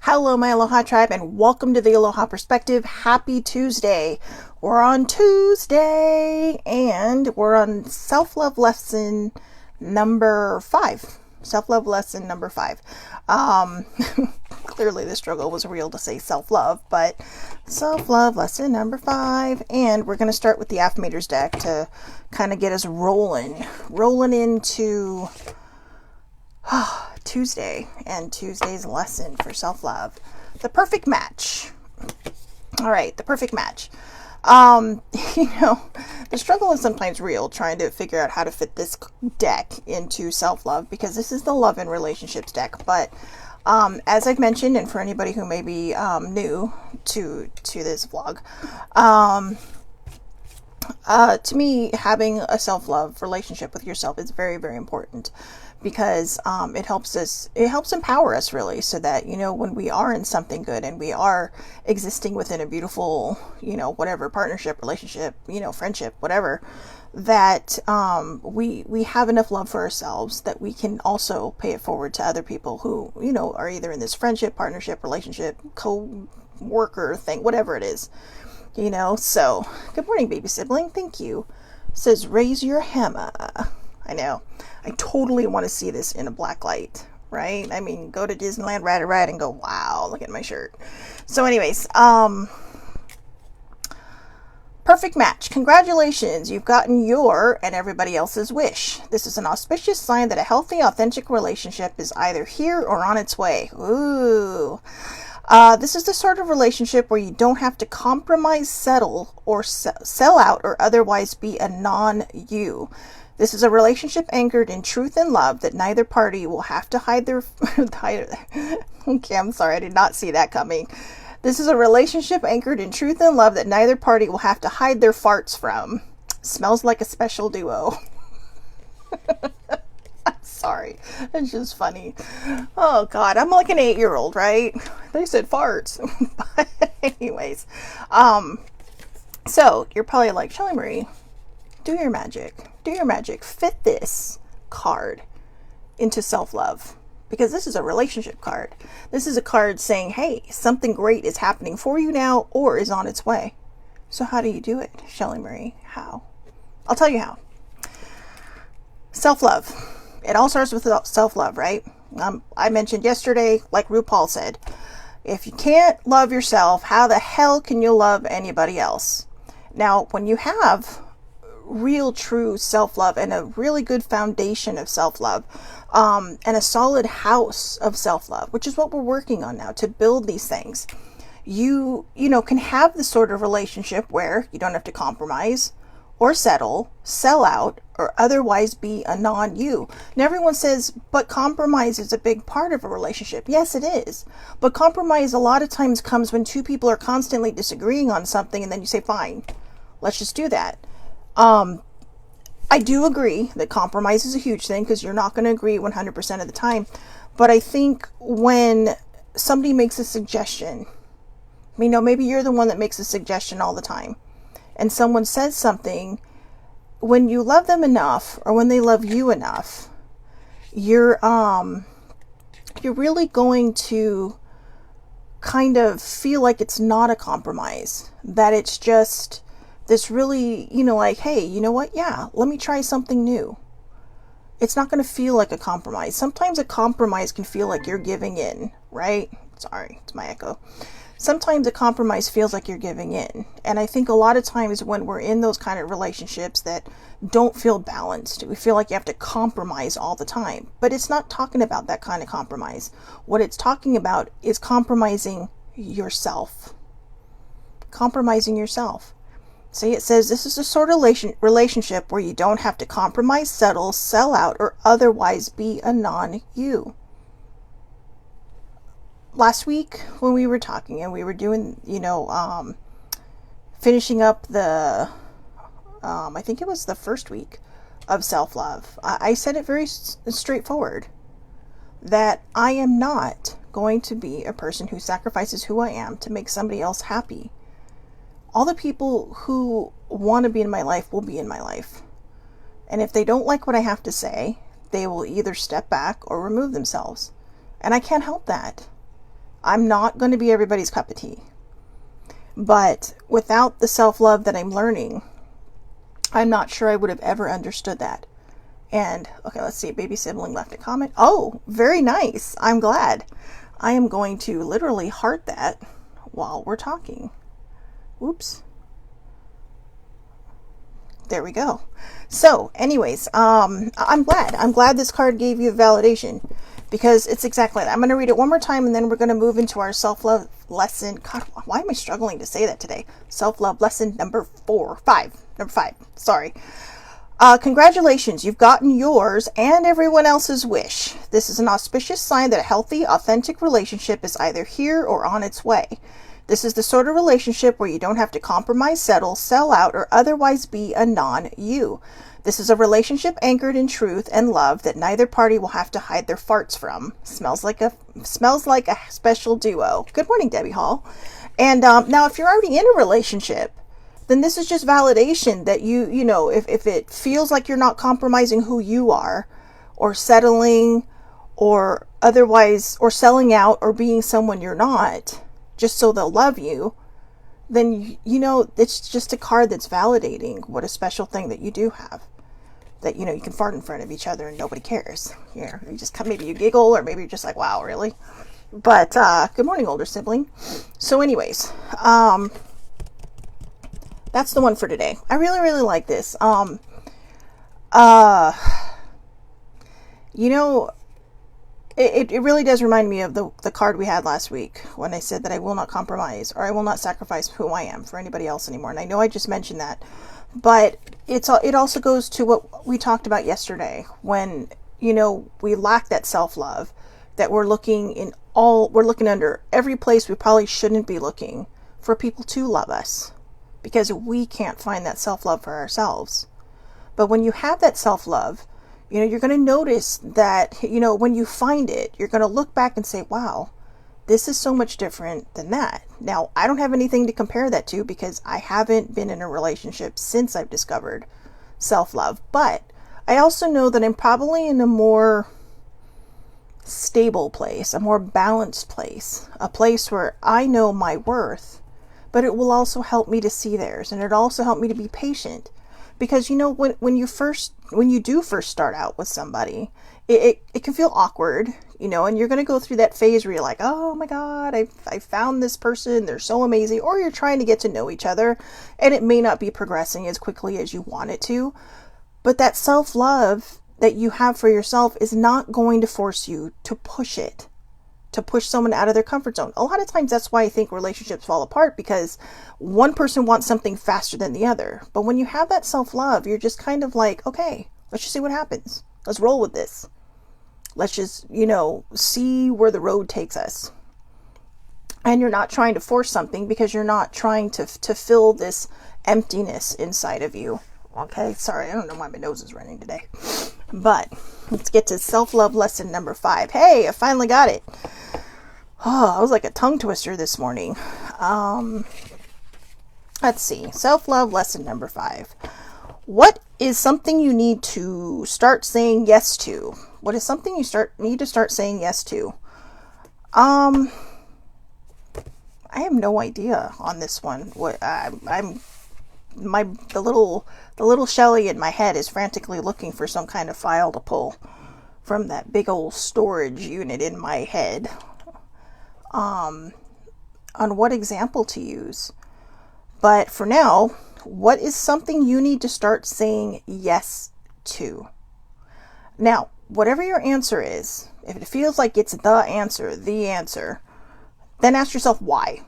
Hello, my Aloha tribe, and welcome to the Aloha Perspective. Happy Tuesday. We're on Tuesday, and we're on SelfLove Lesson number 5. SelfLove Lesson number 5. Clearly the struggle was real to say self-love, but SelfLove Lesson number 5. And we're going to start with the Affirmators deck to kind of get us rolling into Tuesday and Tuesday's lesson for self-love. The perfect match. All right, the perfect match. The struggle is sometimes real trying to figure out how to fit this deck into self-love because this is the love and relationships deck. But as I've mentioned, and for anybody who may be new to this vlog, to me, having a self-love relationship with yourself is very, very important because it helps empower us really, so that, when we are in something good and we are existing within a beautiful, whatever partnership, relationship, friendship, whatever, that we have enough love for ourselves that we can also pay it forward to other people who, are either in this friendship, partnership, relationship, co-worker thing, whatever it is. So good morning, baby sibling. Thank you. It says raise your hammer. I know. I totally want to see this in a black light, right? I mean, go to Disneyland, ride a ride, and go, wow, look at my shirt. So anyways, perfect match. Congratulations. You've gotten your and everybody else's wish. This is an auspicious sign that a healthy, authentic relationship is either here or on its way. Ooh. This is the sort of relationship where you don't have to compromise, settle, or sell out, or otherwise be a non-you. This is a relationship anchored in truth and love that neither party will have to hide their... Okay, I'm sorry, I did not see that coming. This is a relationship anchored in truth and love that neither party will have to hide their farts from. Smells like a special duo. Sorry, it's just funny. Oh God, I'm like an 8-year-old, right? They said farts. But anyways, so you're probably like, Shelly Marie, do your magic. Fit this card into self-love, because this is a relationship card. This is a card saying, hey, something great is happening for you now or is on its way. So how do you do it, Shelly Marie? How? I'll tell you how. Self-love. It all starts with self-love, right? I mentioned yesterday, like RuPaul said, if you can't love yourself, how the hell can you love anybody else? Now, when you have real, true self-love and a really good foundation of self-love, and a solid house of self-love, which is what we're working on now to build these things, you can have the sort of relationship where you don't have to compromise or settle, sell out, or otherwise be a non-you. And everyone says, but compromise is a big part of a relationship. Yes, it is. But compromise a lot of times comes when two people are constantly disagreeing on something, and then you say, fine, let's just do that. I do agree that compromise is a huge thing because you're not going to agree 100% of the time. But I think when somebody makes a suggestion, maybe you're the one that makes a suggestion all the time, and someone says something, when you love them enough, or when they love you enough, you're really going to kind of feel like it's not a compromise, that it's just this really, like, hey, you know what? Yeah, let me try something new. It's not going to feel like a compromise. Sometimes a compromise can feel like you're giving in, right? Sorry, it's my echo. Sometimes a compromise feels like you're giving in. And I think a lot of times when we're in those kind of relationships that don't feel balanced, we feel like you have to compromise all the time. But it's not talking about that kind of compromise. What it's talking about is compromising yourself. Compromising yourself. See, it says this is the sort of relationship where you don't have to compromise, settle, sell out, or otherwise be a non-you. Last week when we were talking and we were doing, finishing up the, I think it was the first week of self-love, I said it very straightforward, that I am not going to be a person who sacrifices who I am to make somebody else happy. All the people who want to be in my life will be in my life. And if they don't like what I have to say, they will either step back or remove themselves. And I can't help that. I'm not going to be everybody's cup of tea. But without the self-love that I'm learning, I'm not sure I would have ever understood that. And, okay, let's see. Baby sibling left a comment. Oh, very nice. I'm glad. I am going to literally heart that while we're talking. Oops. There we go. So, anyways, I'm glad this card gave you validation, because it's exactly that. I'm going to read it one more time, and then we're going to move into our self-love lesson. God, why am I struggling to say that today? Self-love lesson number 5. Sorry. Congratulations, you've gotten yours and everyone else's wish. This is an auspicious sign that a healthy, authentic relationship is either here or on its way. This is the sort of relationship where you don't have to compromise, settle, sell out, or otherwise be a non-you. This is a relationship anchored in truth and love that neither party will have to hide their farts from. Smells like a special duo. Good morning, Debbie Hall. And now, if you're already in a relationship, then this is just validation that you know, if it feels like you're not compromising who you are, or settling, or otherwise, or selling out, or being someone you're not, just so they'll love you, then, you know, it's just a card that's validating what a special thing that you do have. That, you know, you can fart in front of each other and nobody cares. You know, you just maybe you giggle, or maybe you're just like, wow, really? But, good morning, older sibling. So anyways, that's the one for today. I really, really like this. You know, it really does remind me of the card we had last week when I said that I will not compromise, or I will not sacrifice who I am for anybody else anymore. And I know I just mentioned that, but it also goes to what we talked about yesterday when, you know, we lack that self-love, that we're looking under every place we probably shouldn't be looking for people to love us, because we can't find that self-love for ourselves. But when you have that self-love, you know, you're going to notice that, you know, when you find it, you're going to look back and say, wow, this is so much different than that. Now, I don't have anything to compare that to, because I haven't been in a relationship since I've discovered self-love. But I also know that I'm probably in a more stable place, a more balanced place, a place where I know my worth, but it will also help me to see theirs. And it also helped me to be patient. Because, you know, when you do first start out with somebody, it can feel awkward, you know, and you're going to go through that phase where you're like, oh my God, I found this person, they're so amazing. Or you're trying to get to know each other, and it may not be progressing as quickly as you want it to. But that self-love that you have for yourself is not going to force you to push it, to push someone out of their comfort zone. A lot of times that's why I think relationships fall apart, because one person wants something faster than the other. But when you have that self-love, you're just kind of like, okay, let's just see what happens. Let's roll with this. Let's just, you know, see where the road takes us. And you're not trying to force something, because you're not trying to fill this emptiness inside of you. Okay, sorry, I don't know why my nose is running today. But let's get to self-love lesson number 5. Hey, I finally got it. Oh, I was like a tongue twister this morning. Let's see. Self-love lesson number 5. What is something you need to start saying yes to? What is something you need to start saying yes to? I have no idea on this one. The little Shelly in my head is frantically looking for some kind of file to pull from that big old storage unit in my head. On what example to use. But for now, what is something you need to start saying yes to? Now, whatever your answer is, if it feels like it's the answer, then ask yourself why.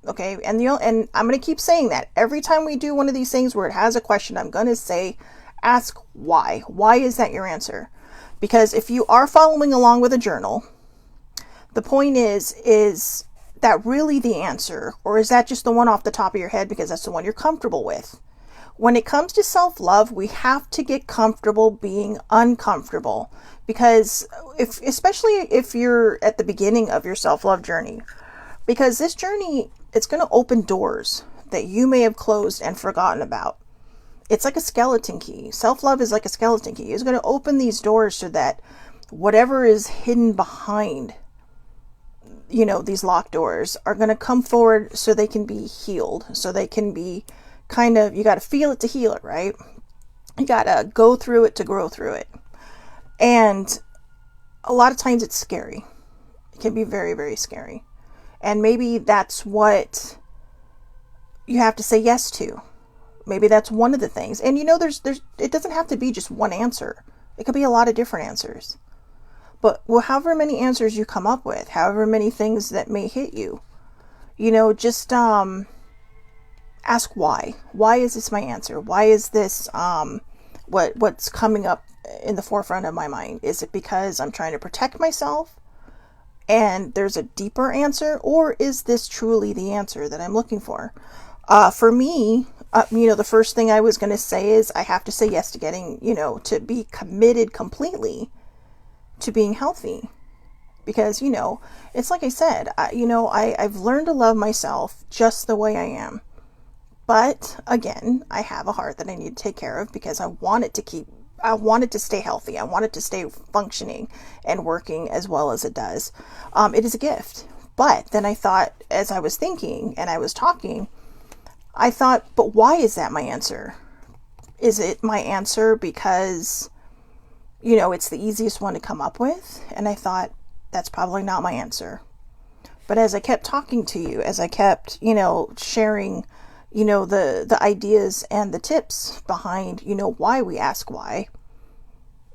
Okay, and I'm going to keep saying that every time we do one of these things where it has a question, I'm going to say, ask why. Why is that your answer? Because if you are following along with a journal, the point is that really the answer, or is that just the one off the top of your head because that's the one you're comfortable with? When it comes to self-love, we have to get comfortable being uncomfortable, because especially if you're at the beginning of your self-love journey, because this journey, it's going to open doors that you may have closed and forgotten about. It's like a skeleton key. Self-love is like a skeleton key. It's going to open these doors so that whatever is hidden behind these locked doors are going to come forward so they can be healed, so they can be you got to feel it to heal it, right? You got to go through it to grow through it. And a lot of times it's scary. It can be very, very scary. And maybe that's what you have to say yes to. Maybe that's one of the things. And there's it doesn't have to be just one answer. It could be a lot of different answers. But however many answers you come up with, however many things that may hit you, just ask why. Why is this my answer? Why is this what's coming up in the forefront of my mind? Is it because I'm trying to protect myself and there's a deeper answer, or is this truly the answer that I'm looking for? For me, the first thing I was going to say is I have to say yes to getting, to be committed completely to being healthy. Because, it's like I said, I've learned to love myself just the way I am. But again, I have a heart that I need to take care of because I want it to stay healthy. I want it to stay functioning and working as well as it does. It is a gift. But then I thought, as I was thinking and I was talking, I thought, but why is that my answer? Is it my answer because, it's the easiest one to come up with? And I thought, that's probably not my answer. But as I kept talking to you, as I kept, sharing, the ideas and the tips behind, why we ask why,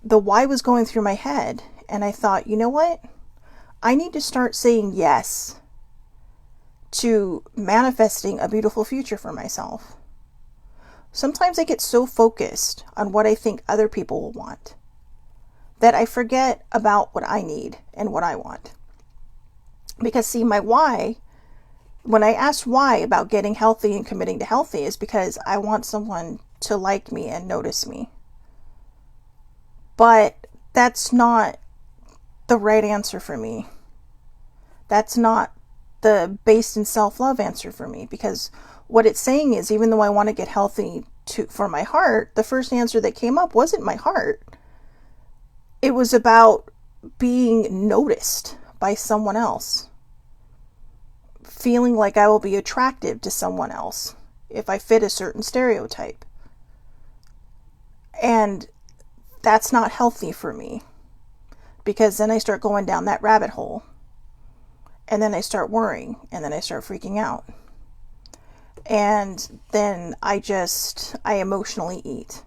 the why was going through my head. And I thought, you know what? I need to start saying yes to manifesting a beautiful future for myself. Sometimes I get so focused on what I think other people will want that I forget about what I need and what I want. Because see, my why, when I asked why about getting healthy and committing to healthy, is because I want someone to like me and notice me. But that's not the right answer for me. That's not the based in self-love answer for me, because what it's saying is, even though I want to get healthy for my heart, the first answer that came up wasn't my heart. It was about being noticed by someone else, feeling like I will be attractive to someone else if I fit a certain stereotype. And that's not healthy for me, because then I start going down that rabbit hole. And then I start worrying, and then I start freaking out. And then I emotionally eat.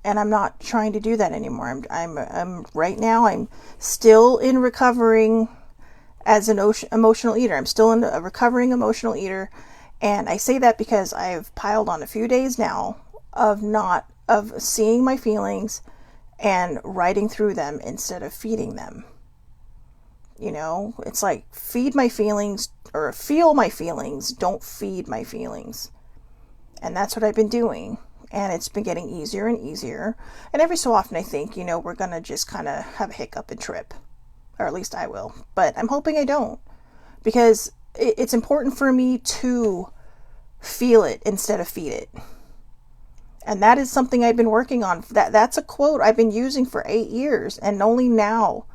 And I'm not trying to do that anymore. I'm right now, I'm still in recovering as an emotional eater. I'm still a recovering emotional eater. And I say that because I've piled on a few days now of seeing my feelings and writing through them instead of feeding them. It's like, feed my feelings, or feel my feelings, don't feed my feelings. And that's what I've been doing. And it's been getting easier and easier. And every so often I think, we're going to just kind of have a hiccup and trip. Or at least I will. But I'm hoping I don't. Because it's important for me to feel it instead of feed it. And that is something I've been working on. That's a quote I've been using for 8 years. And only now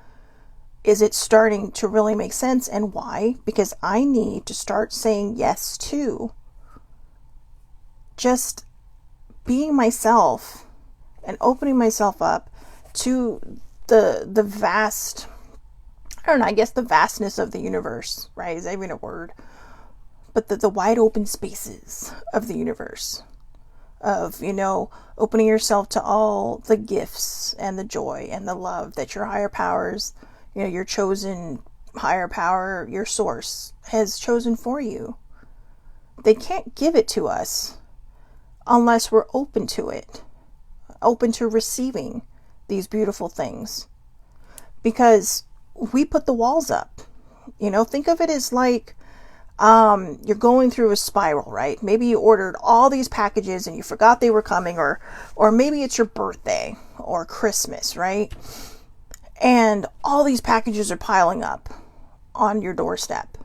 is it starting to really make sense. And why? Because I need to start saying yes to just being myself and opening myself up to the vast, I don't know, I guess the vastness of the universe, right? Is that even a word? But the wide open spaces of the universe, of, opening yourself to all the gifts and the joy and the love that your higher powers, your chosen higher power, your source has chosen for you. They can't give it to us unless we're open to it, open to receiving these beautiful things. Because we put the walls up. Think of it as like you're going through a spiral, right? Maybe you ordered all these packages and you forgot they were coming, or maybe it's your birthday or Christmas, right? And all these packages are piling up on your doorstep.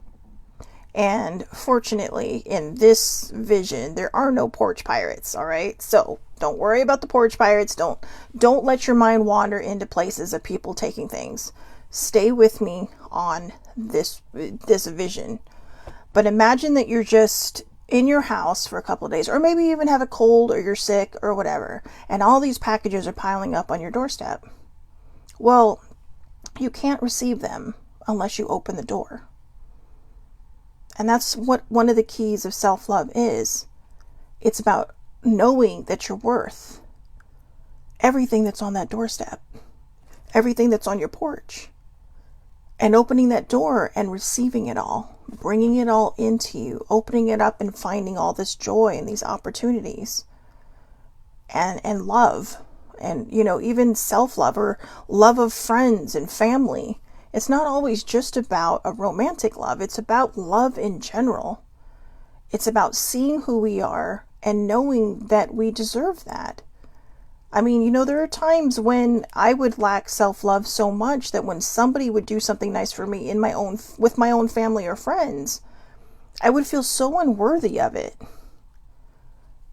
And fortunately, in this vision, there are no porch pirates, all right? So don't worry about the porch pirates. Don't let your mind wander into places of people taking things. Stay with me on this vision. But imagine that you're just in your house for a couple of days, or maybe you even have a cold or you're sick or whatever, and all these packages are piling up on your doorstep. Well, you can't receive them unless you open the door. And that's what one of the keys of self-love is. It's about knowing that you're worth everything that's on that doorstep, everything that's on your porch, and opening that door and receiving it all, bringing it all into you, opening it up and finding all this joy and these opportunities and love, and, you know, even self-love or love of friends and family. It's not always just about a romantic love. It's about love in general. It's about seeing who we are and knowing that we deserve that. I mean, you know, there are times when I would lack self-love so much that when somebody would do something nice for me with my own family or friends, I would feel so unworthy of it.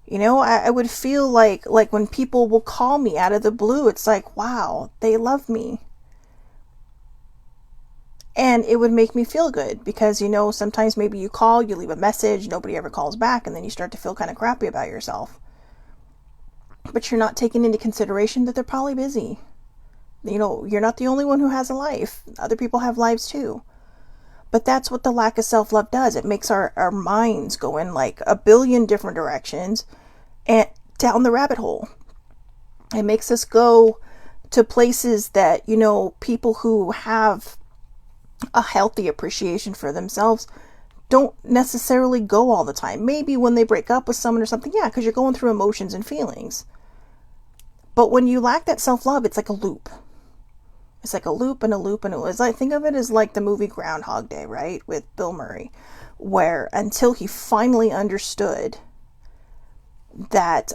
You know, I would feel like when people will call me out of the blue, it's like, wow, they love me. And it would make me feel good because, you know, sometimes maybe you call, you leave a message, nobody ever calls back, and then you start to feel kind of crappy about yourself. But you're not taking into consideration that they're probably busy. You know, you're not the only one who has a life. Other people have lives too. But that's what the lack of self-love does. It makes our minds go in like a billion different directions and down the rabbit hole. It makes us go to places that, you know, people who have a healthy appreciation for themselves don't necessarily go all the time. Maybe when they break up with someone or something, yeah, because you're going through emotions and feelings. But when you lack that self-love, it's like a loop. It's like a loop and a loop and a loop. I think of it as like the movie Groundhog Day, right? With Bill Murray, where until he finally understood that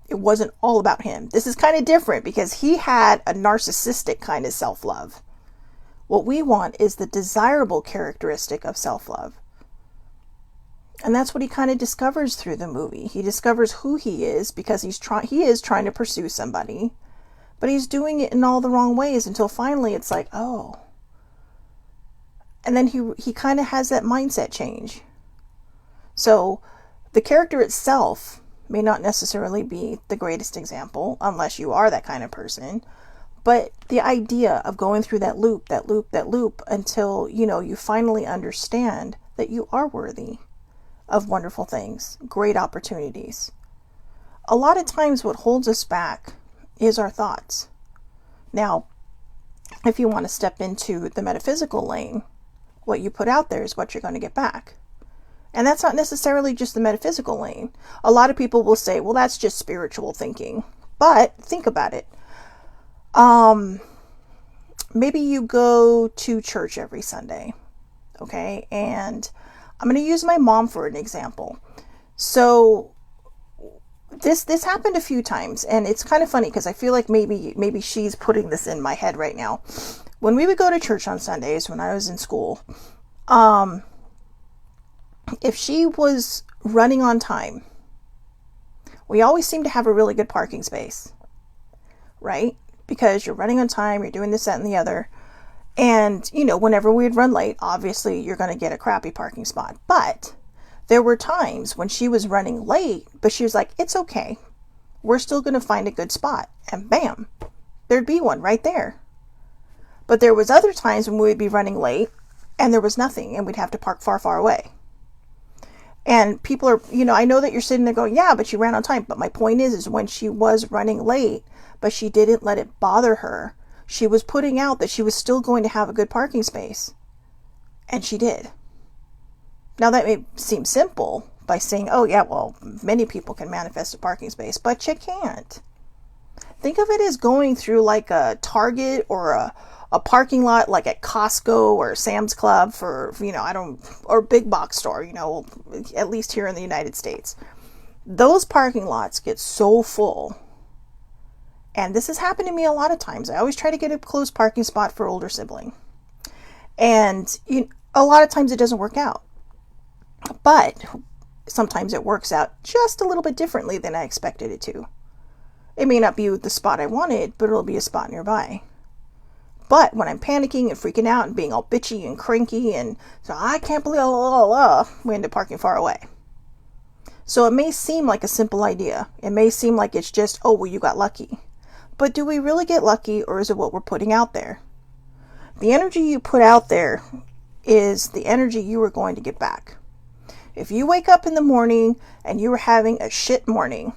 it wasn't all about him. This is kind of different because he had a narcissistic kind of self-love. What we want is the desirable characteristic of self-love. And that's what he kind of discovers through the movie. He discovers who he is because he is trying to pursue somebody, but he's doing it in all the wrong ways until finally it's like, oh. And then he kind of has that mindset change. So the character itself may not necessarily be the greatest example unless you are that kind of person. But the idea of going through that loop until, you know, you finally understand that you are worthy of wonderful things, great opportunities. A lot of times what holds us back is our thoughts. Now, if you want to step into the metaphysical lane, what you put out there is what you're going to get back. And that's not necessarily just the metaphysical lane. A lot of people will say, well, that's just spiritual thinking. But think about it. Maybe you go to church every Sunday, okay? And I'm going to use my mom for an example. So this happened a few times, and it's kind of funny because I feel like maybe she's putting this in my head right now. When we would go to church on Sundays when I was in school, if she was running on time, we always seemed to have a really good parking space, right? Because you're running on time, you're doing this, that, and the other. And, you know, whenever we'd run late, obviously you're going to get a crappy parking spot. But there were times when she was running late, but she was like, it's okay. We're still going to find a good spot. And bam, there'd be one right there. But there was other times when we would be running late and there was nothing and we'd have to park far, far away. And people are, you know, I know that you're sitting there going, yeah, but you ran on time. But my point is when she was running late, but she didn't let it bother her. She was putting out that she was still going to have a good parking space. And she did. Now that may seem simple by saying, oh yeah, well, many people can manifest a parking space, but you can't. Think of it as going through like a Target or a parking lot like at Costco or Sam's Club for, you know, or big box store, you know, at least here in the United States. Those parking lots get so full. And this has happened to me a lot of times. I always try to get a close parking spot for older sibling. And a lot of times it doesn't work out. But sometimes it works out just a little bit differently than I expected it to. It may not be the spot I wanted, but it'll be a spot nearby. But when I'm panicking and freaking out and being all bitchy and cranky and so I can't believe, blah, blah, blah, we end up parking far away. So it may seem like a simple idea. It may seem like it's just, oh, well, you got lucky. But do we really get lucky, or is it what we're putting out there? The energy you put out there is the energy you are going to get back. If you wake up in the morning and you are having a shit morning,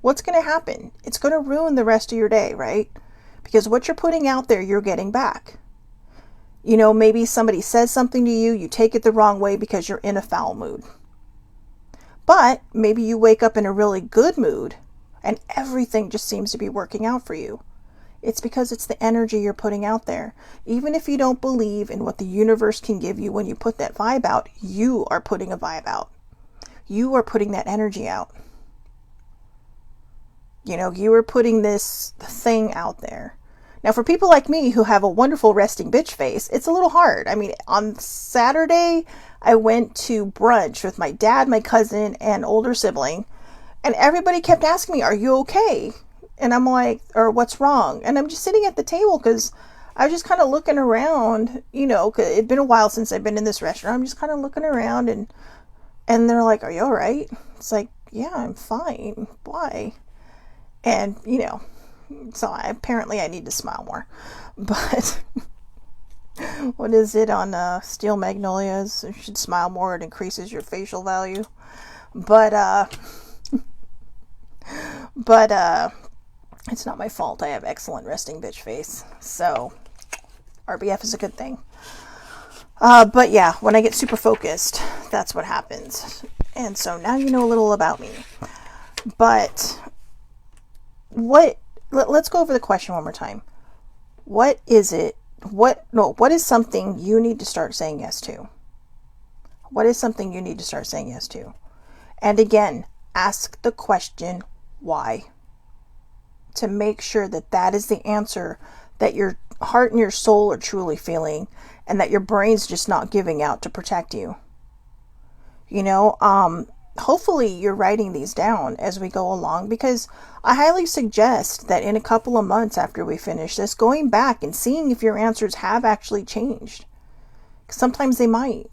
what's going to happen? It's going to ruin the rest of your day, right? Because what you're putting out there, you're getting back. You know, maybe somebody says something to you, you take it the wrong way because you're in a foul mood. But maybe you wake up in a really good mood and everything just seems to be working out for you. It's because it's the energy you're putting out there. Even if you don't believe in what the universe can give you when you put that vibe out, you are putting a vibe out. You are putting that energy out. You know, you are putting this thing out there. Now, for people like me who have a wonderful resting bitch face, it's a little hard. I mean, on Saturday, I went to brunch with my dad, my cousin, and older sibling. And everybody kept asking me, are you okay? And I'm like, or what's wrong? And I'm just sitting at the table because I was just kind of looking around, you know, cause it'd been a while since I've been in this restaurant. I'm just kind of looking around and they're like, are you all right? It's like, yeah, I'm fine. Why? And, you know, so apparently I need to smile more. But what is it on Steel Magnolias? You should smile more. It increases your facial value. But it's not my fault. I have excellent resting bitch face. So RBF is a good thing. But yeah, when I get super focused, that's what happens. And so now you know a little about me. But let's go over the question one more time. What is something you need to start saying yes to? What is something you need to start saying yes to? And again, ask the question, why? To make sure that that is the answer that your heart and your soul are truly feeling and that your brain's just not giving out to protect you. You know, hopefully you're writing these down as we go along, because I highly suggest that in a couple of months after we finish this, going back and seeing if your answers have actually changed. Sometimes they might.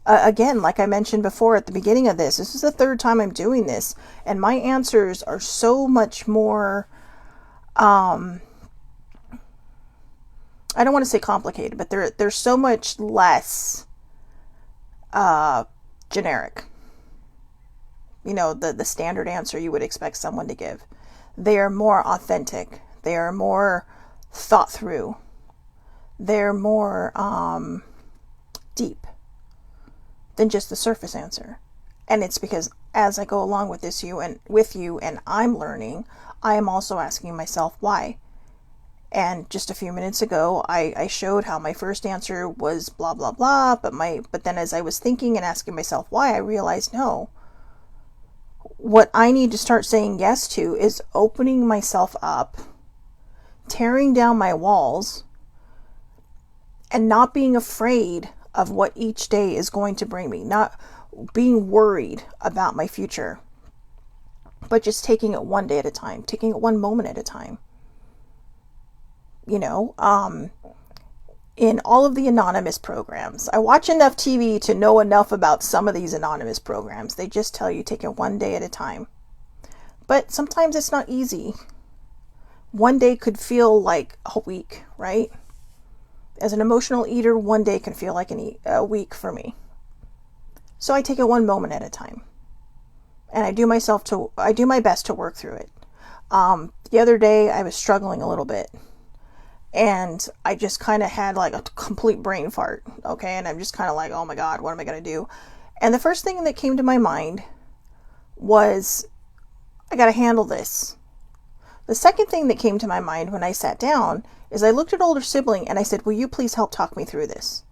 Again, like I mentioned before at the beginning of this is the third time I'm doing this, and my answers are so much more, I don't want to say complicated, but they're so much less generic. You know, the standard answer you would expect someone to give. They are more authentic. They are more thought through. They're more deep than just the surface answer. And it's because as I go along with you and I'm learning, I am also asking myself why. And just a few minutes ago, I showed how my first answer was blah, blah, blah. But then as I was thinking and asking myself why, I realized, no, what I need to start saying yes to is opening myself up, tearing down my walls, and not being afraid of what each day is going to bring me, not being worried about my future, but just taking it one day at a time, taking it one moment at a time. You know, in all of the anonymous programs, I watch enough TV to know enough about some of these anonymous programs. They just tell you take it one day at a time. But sometimes it's not easy. One day could feel like a week, right? As an emotional eater, one day can feel like a week for me. So I take it one moment at a time. And I do my best to work through it. The other day I was struggling a little bit. And I just kind of had like a complete brain fart. Okay. And I'm just kind of like, oh my God, what am I going to do? And the first thing that came to my mind was, I got to handle this. The second thing that came to my mind when I sat down is I looked at older sibling and I said, will you please help talk me through this?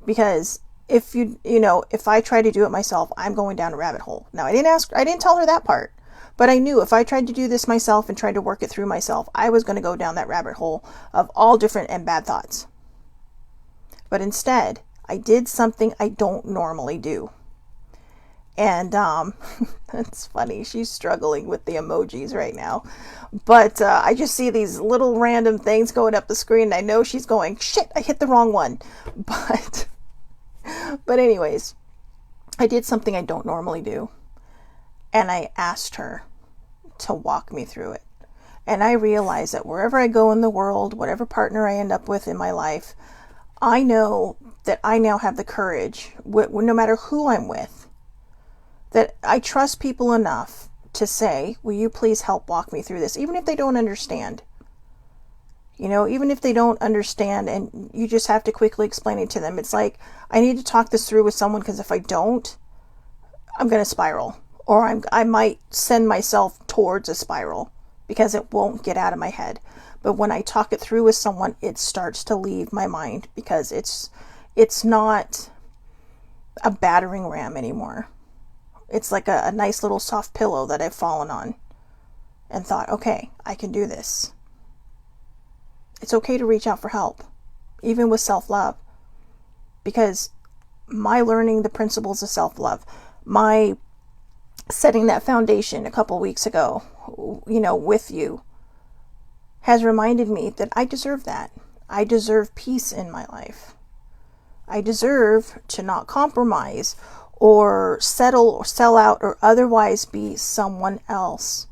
Because if if I try to do it myself, I'm going down a rabbit hole. Now I didn't tell her that part, but I knew if I tried to do this myself and tried to work it through myself, I was going to go down that rabbit hole of all different and bad thoughts. But instead, I did something I don't normally do. And it's funny, she's struggling with the emojis right now. But I just see these little random things going up the screen, and I know she's going, shit, I hit the wrong one. But anyways, I did something I don't normally do. And I asked her to walk me through it. And I realized that wherever I go in the world, whatever partner I end up with in my life, I know that I now have the courage, no matter who I'm with, that I trust people enough to say, will you please help walk me through this? Even if they don't understand. You know, even if they don't understand and you just have to quickly explain it to them. It's like, I need to talk this through with someone, because if I don't, I'm going to spiral. Or I might send myself towards a spiral because it won't get out of my head. But when I talk it through with someone, it starts to leave my mind, because it's not a battering ram anymore. It's like a nice little soft pillow that I've fallen on and thought, okay, I can do this. It's okay to reach out for help, even with self-love, because my learning the principles of self-love, my setting that foundation a couple weeks ago, with you, has reminded me that I deserve that. I deserve peace in my life. I deserve to not compromise or settle or sell out or otherwise be someone else.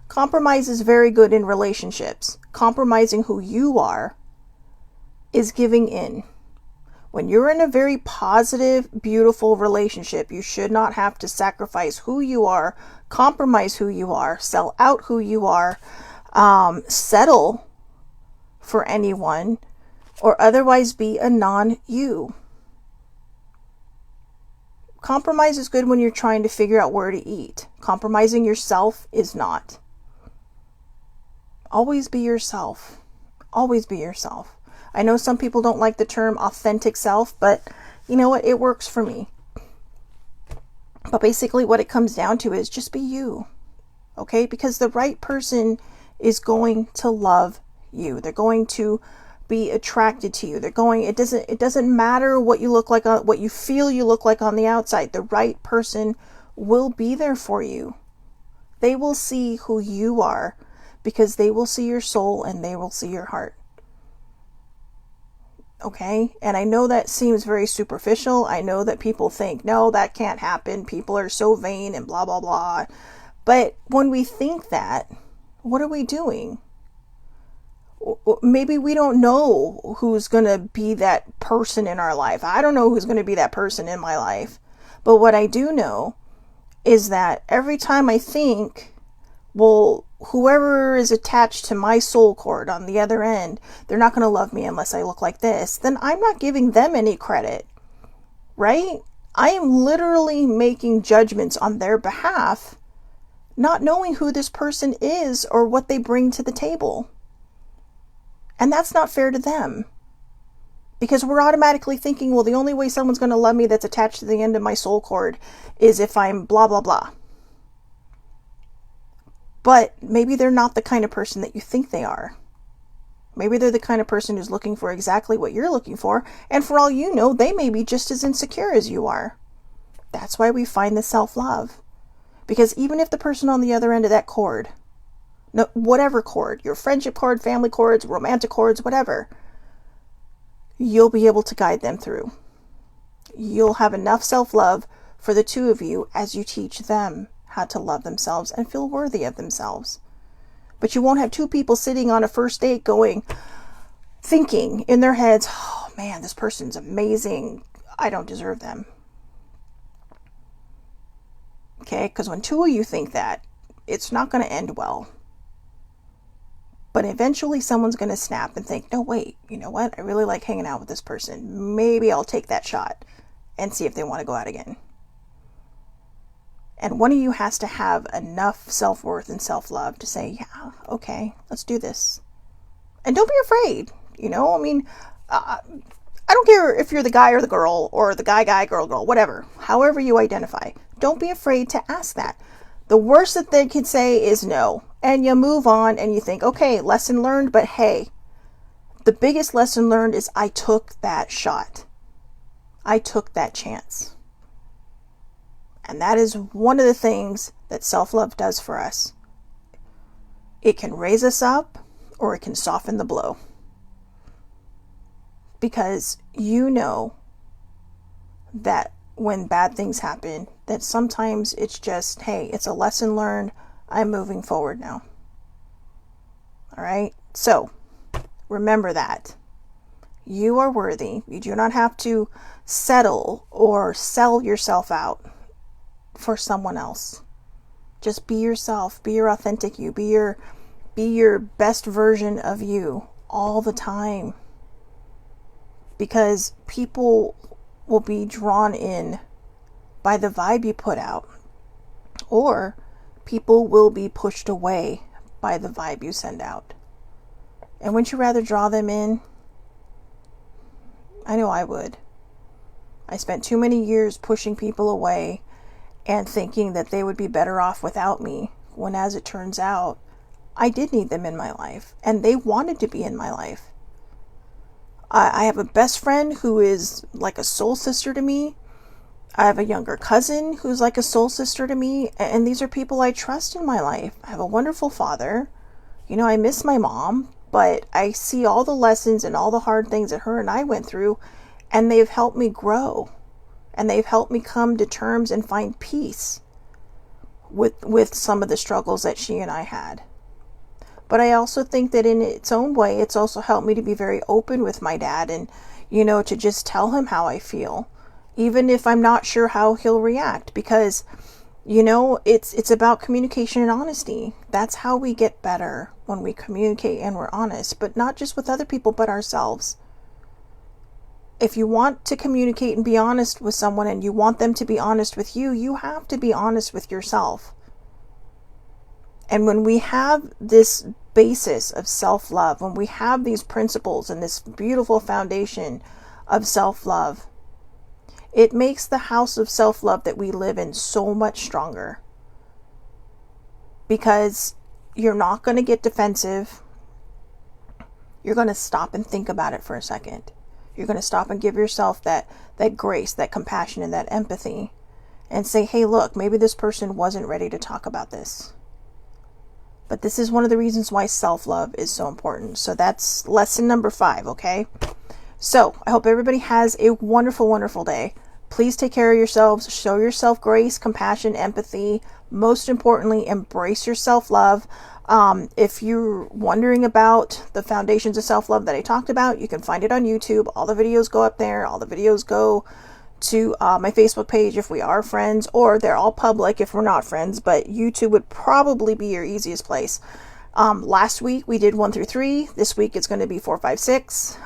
Compromise is very good in relationships. Compromising who you are is giving in. When you're in a very positive, beautiful relationship, you should not have to sacrifice who you are, compromise who you are, sell out who you are, settle for anyone, or otherwise be a non-you. Compromise is good when you're trying to figure out where to eat. Compromising yourself is not. Always be yourself. Always be yourself. I know some people don't like the term authentic self, but you know what? It works for me. But basically what it comes down to is just be you. Okay? Because the right person is going to love you. They're going to be attracted to you. It doesn't matter what you look like, what you feel you look like on the outside. The right person will be there for you. They will see who you are, because they will see your soul and they will see your heart. Okay? And I know that seems very superficial. I know that people think, no, that can't happen. People are so vain and blah, blah, blah. But when we think that, what are we doing? Maybe we don't know who's going to be that person in our life. I don't know who's going to be that person in my life. But what I do know is that every time I think, well, whoever is attached to my soul cord on the other end, they're not going to love me unless I look like this, then I'm not giving them any credit, right? I am literally making judgments on their behalf, not knowing who this person is or what they bring to the table. And that's not fair to them, because we're automatically thinking, well, the only way someone's going to love me that's attached to the end of my soul cord is if I'm blah, blah, blah. But maybe they're not the kind of person that you think they are. Maybe they're the kind of person who's looking for exactly what you're looking for. And for all you know, they may be just as insecure as you are. That's why we find the self-love. Because even if the person on the other end of that cord, no, whatever cord, your friendship cord, family cords, romantic cords, whatever, you'll be able to guide them through. You'll have enough self-love for the two of you as you teach them how to love themselves and feel worthy of themselves. But you won't have two people sitting on a first date thinking in their heads, oh man, this person's amazing. I don't deserve them. Okay? Because when two of you think that, it's not going to end well. But eventually someone's going to snap and think, no, wait, you know what? I really like hanging out with this person. Maybe I'll take that shot and see if they want to go out again. And one of you has to have enough self-worth and self-love to say, yeah, okay, let's do this. And don't be afraid. I don't care if you're the guy or the girl, or the guy, girl, whatever. However you identify. Don't be afraid to ask that. The worst that they could say is no. And you move on and you think, okay, lesson learned, but hey, the biggest lesson learned is I took that shot. I took that chance. And that is one of the things that self-love does for us. It can raise us up or it can soften the blow. Because you know that when bad things happen, that sometimes it's just, hey, it's a lesson learned. I'm moving forward now. All right? So remember that. You are worthy. You do not have to settle or sell yourself out for someone else. Just be yourself. Be your authentic you. Be your best version of you all the time. Because people will be drawn in by the vibe you put out. Or people will be pushed away by the vibe you send out. And wouldn't you rather draw them in? I know I would. I spent too many years pushing people away and thinking that they would be better off without me, when as it turns out, I did need them in my life, and they wanted to be in my life. I have a best friend who is like a soul sister to me. I have a younger cousin who's like a soul sister to me, and these are people I trust in my life. I have a wonderful father. You know, I miss my mom, but I see all the lessons and all the hard things that her and I went through, and they've helped me grow. And they've helped me come to terms and find peace with some of the struggles that she and I had. But I also think that in its own way, it's also helped me to be very open with my dad and, you know, to just tell him how I feel, even if I'm not sure how he'll react, because, you know, it's about communication and honesty. That's how we get better, when we communicate and we're honest, but not just with other people, but ourselves. If you want to communicate and be honest with someone and you want them to be honest with you, you have to be honest with yourself. And when we have this basis of self-love, when we have these principles and this beautiful foundation of self-love, it makes the house of self-love that we live in so much stronger. Because you're not going to get defensive. You're going to stop and think about it for a second. You're going to stop and give yourself that grace, that compassion, and that empathy. And say, hey, look, maybe this person wasn't ready to talk about this. But this is one of the reasons why self-love is so important. So that's lesson number 5, okay? So I hope everybody has a wonderful, wonderful day. Please take care of yourselves. Show yourself grace, compassion, empathy. Most importantly, embrace your self-love. If you're wondering about the foundations of self-love that I talked about, you can find it on YouTube. All the videos go up there. All the videos go to my Facebook page if we are friends, or they're all public if we're not friends, but YouTube would probably be your easiest place. Last week we did 1 through 3. This week it's going to be 4, 5, 6.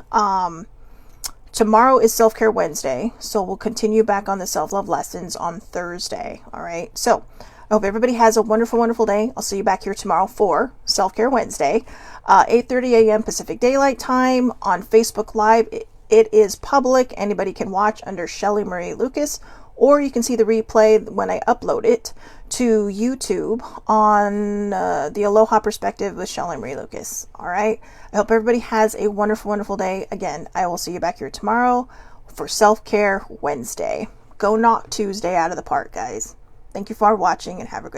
Tomorrow is Self-Care Wednesday, so we'll continue back on the self-love lessons on Thursday. All right, so I hope everybody has a wonderful, wonderful day. I'll see you back here tomorrow for Self-Care Wednesday, 8:30 a.m. Pacific Daylight Time on Facebook Live. It is public. Anybody can watch under Shelly Marie Lucas, or you can see the replay when I upload it to YouTube on the Aloha Perspective with Shelly Marie Lucas. All right. I hope everybody has a wonderful, wonderful day. Again, I will see you back here tomorrow for Self-Care Wednesday. Go knock Tuesday out of the park, guys. Thank you for watching and have a good